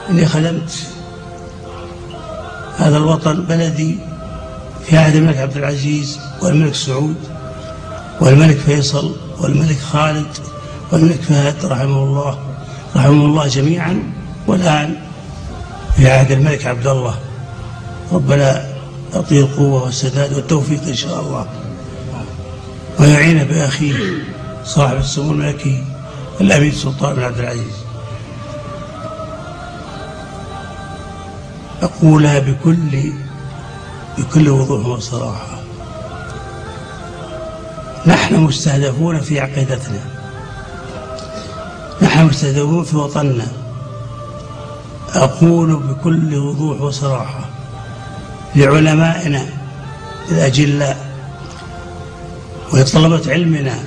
إني خدمت هذا الوطن بلدي في عهد الملك عبد العزيز والملك سعود والملك فيصل والملك خالد والملك فهد رحمه الله جميعا، والآن في عهد الملك عبد الله. ربنا يعطيه القوة والسداد والتوفيق إن شاء الله، ويعين بأخيه صاحب السمو الملكي الأمير سلطان بن عبد العزيز. أقولها بكل وضوح وصراحة: نحن مستهدفون في عقيدتنا، نحن مستهدفون في وطننا. أقول بكل وضوح وصراحة لعلمائنا الأجلاء ولطلبة علمنا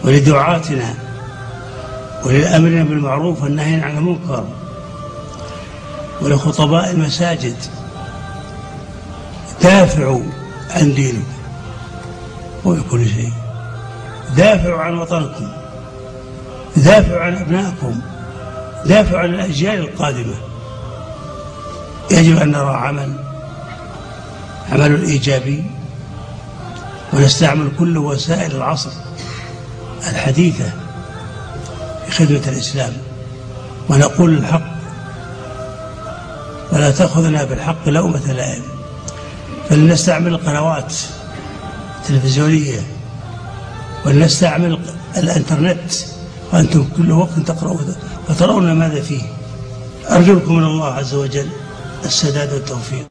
ولدعاتنا وللأمرنا بالمعروف والنهي عن المنكر ولخطباء المساجد: دافعوا عن دينكم وبكل شيء، دافعوا عن وطنكم، دافعوا عن أبنائكم، دافعوا عن الأجيال القادمة. يجب أن نرى عمل إيجابي، ونستعمل كل وسائل العصر الحديثة في خدمة الإسلام، ونقول الحق ولا تأخذنا بالحق لومة لائم. فلنستعمل القنوات التلفزيونية ولنستعمل الإنترنت، وأنتم كل وقت تقرؤون وترون ماذا فيه. أرجوكم من الله عز وجل السداد والتوفيق.